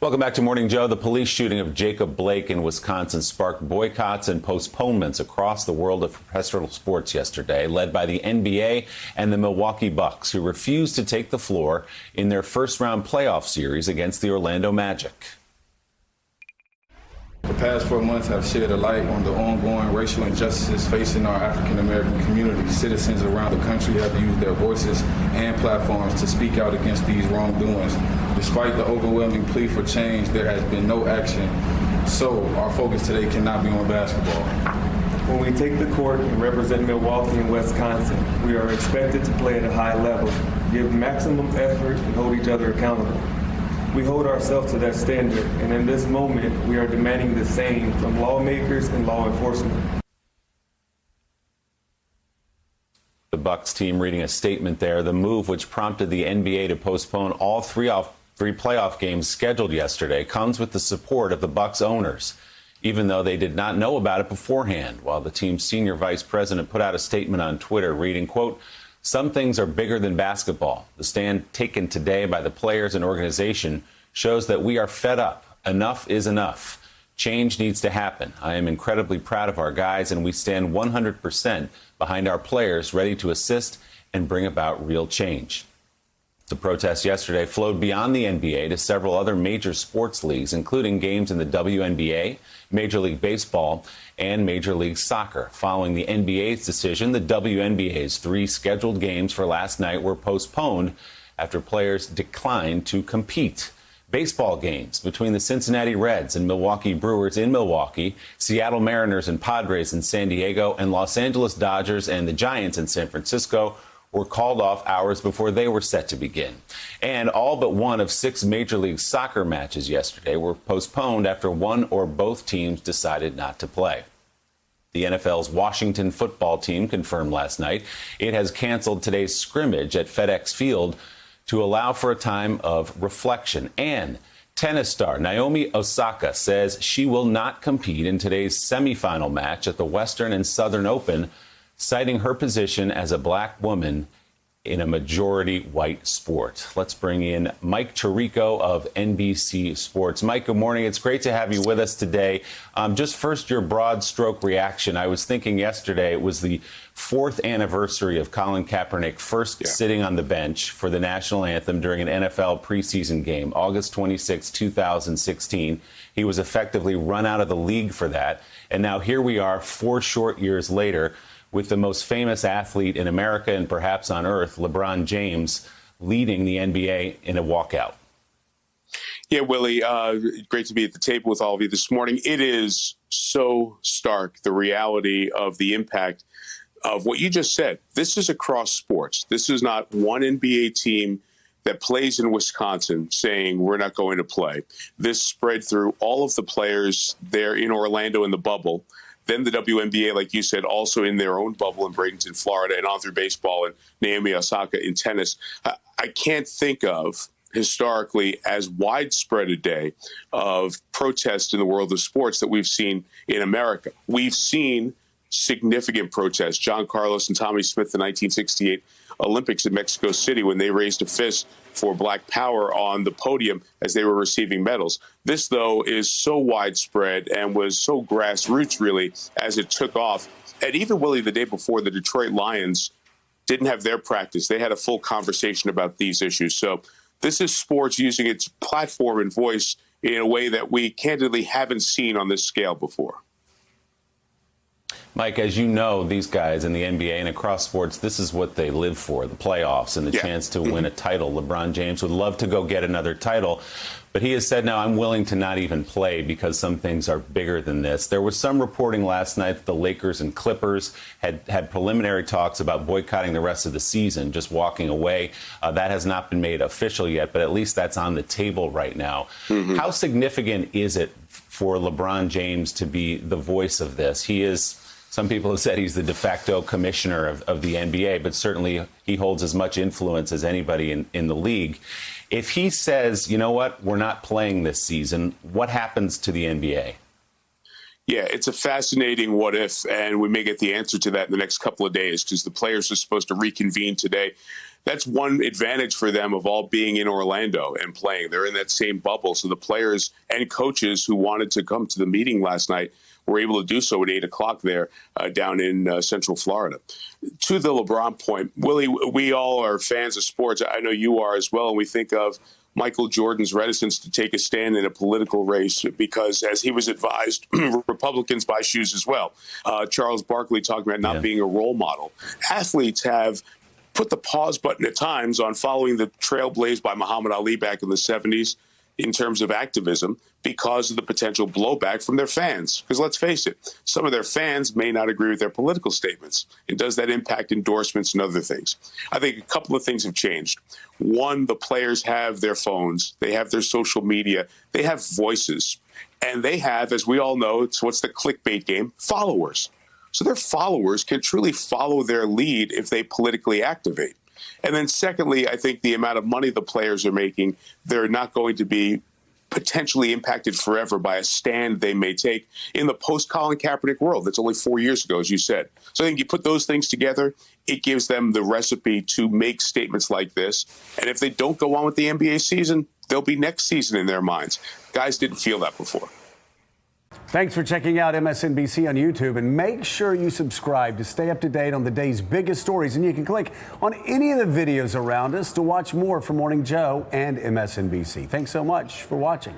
Welcome back to Morning Joe. The police shooting of Jacob Blake in Wisconsin sparked boycotts and postponements across the world of professional sports yesterday, led by the NBA and the Milwaukee Bucks, who refused to take the floor in their first-round playoff series against the Orlando Magic. The past 4 months have shed a light on the ongoing racial injustices facing our African-American community. Citizens around the country have used their voices and platforms to speak out against these wrongdoings. Despite the overwhelming plea for change, there has been no action. So our focus today cannot be on basketball. When we take the court and represent Milwaukee and Wisconsin, we are expected to play at a high level, give maximum effort, and hold each other accountable. We hold ourselves to that standard, and in this moment, we are demanding the same from lawmakers and law enforcement. The Bucks team reading a statement there. The move, which prompted the NBA to postpone all three playoff games scheduled yesterday, comes with the support of the Bucks owners, even though they did not know about it beforehand, while the team's senior vice president put out a statement on Twitter reading, quote, "Some things are bigger than basketball. The stand taken today by the players and organization shows that we are fed up. Enough is enough. Change needs to happen. I am incredibly proud of our guys, and we stand 100% behind our players, ready to assist and bring about real change." The protest yesterday flowed beyond the NBA to several other major sports leagues, including games in the WNBA, Major League Baseball, and Major League Soccer. Following the NBA's decision, the WNBA's 3 scheduled games for last night were postponed after players declined to compete. Baseball games between the Cincinnati Reds and Milwaukee Brewers in Milwaukee, Seattle Mariners and Padres in San Diego, and Los Angeles Dodgers and the Giants in San Francisco were called off hours before they were set to begin. And all but one of 6 Major League Soccer matches yesterday were postponed after one or both teams decided not to play. The NFL's Washington football team confirmed last night it has canceled today's scrimmage at FedEx Field to allow for a time of reflection. And tennis star Naomi Osaka says she will not compete in today's semifinal match at the Western and Southern Open, citing her position as a black woman in a majority white sport. Let's bring in Mike Tirico of NBC Sports. Mike, good morning. It's great to have you with us today. Just first, your broad stroke reaction. I was thinking yesterday it was the 4th anniversary of Colin Kaepernick first sitting on the bench for the national anthem during an NFL preseason game, August 26, 2016. He was effectively run out of the league for that. And now here we are 4 short years later, with the most famous athlete in America and perhaps on earth, LeBron James, leading the NBA in a walkout. Yeah, Willie, great to be at the table with all of you this morning. It is so stark, the reality of the impact of what you just said. This is across sports. This is not one NBA team that plays in Wisconsin saying we're not going to play. This spread through all of the players there in Orlando in the bubble. Then the WNBA, like you said, also in their own bubble in Bradenton, Florida, and on through baseball, and Naomi Osaka in tennis. I can't think of historically as widespread a day of protest in the world of sports that we've seen in America. We've seen significant protests. John Carlos and Tommie Smith, the 1968 Olympics in Mexico City, when they raised a fist for Black Power on the podium as they were receiving medals. This, though, is so widespread and was so grassroots, really, as it took off. And even, Willie, the day before, the Detroit Lions didn't have their practice. They had a full conversation about these issues. So this is sports using its platform and voice in a way that we candidly haven't seen on this scale before. Mike, as you know, these guys in the NBA and across sports, this is what they live for, the playoffs and the chance to win a title. LeBron James would love to go get another title, but he has said, now I'm willing to not even play because some things are bigger than this. There was some reporting last night that the Lakers and Clippers had preliminary talks about boycotting the rest of the season, just walking away. That has not been made official yet, but at least that's on the table right now. How significant is it for LeBron James to be the voice of this? He is... Some people have said he's the de facto commissioner of the NBA, but certainly he holds as much influence as anybody in the league. If he says, you know what, we're not playing this season, what happens to the NBA? Yeah, it's a fascinating what if, and we may get the answer to that in the next couple of days because the players are supposed to reconvene today. That's one advantage for them of all being in Orlando and playing. They're in that same bubble. So the players and coaches who wanted to come to the meeting last night were able to do so at 8 o'clock there down in Central Florida. To the LeBron point, Willie, we all are fans of sports. I know you are as well. And we think of Michael Jordan's reticence to take a stand in a political race because, as he was advised, Republicans buy shoes as well. Charles Barkley talking about not being a role model. Athletes have put the pause button at times on following the trail blazed by Muhammad Ali back in the 70s in terms of activism because of the potential blowback from their fans. Because let's face it, some of their fans may not agree with their political statements. And does that impact endorsements and other things? I think a couple of things have changed. One, the players have their phones. They have their social media. They have voices. And they have, as we all know, it's what's the clickbait game, followers. So their followers can truly follow their lead if they politically activate. And then secondly, I think the amount of money the players are making, they're not going to be potentially impacted forever by a stand they may take in the post-Colin Kaepernick world. That's only 4 years ago, as you said. So I think you put those things together, it gives them the recipe to make statements like this. And if they don't go on with the NBA season, there'll be next season in their minds. Guys didn't feel that before. Thanks for checking out MSNBC on YouTube, and make sure you subscribe to stay up to date on the day's biggest stories. And you can click on any of the videos around us to watch more from Morning Joe and MSNBC. Thanks so much for watching.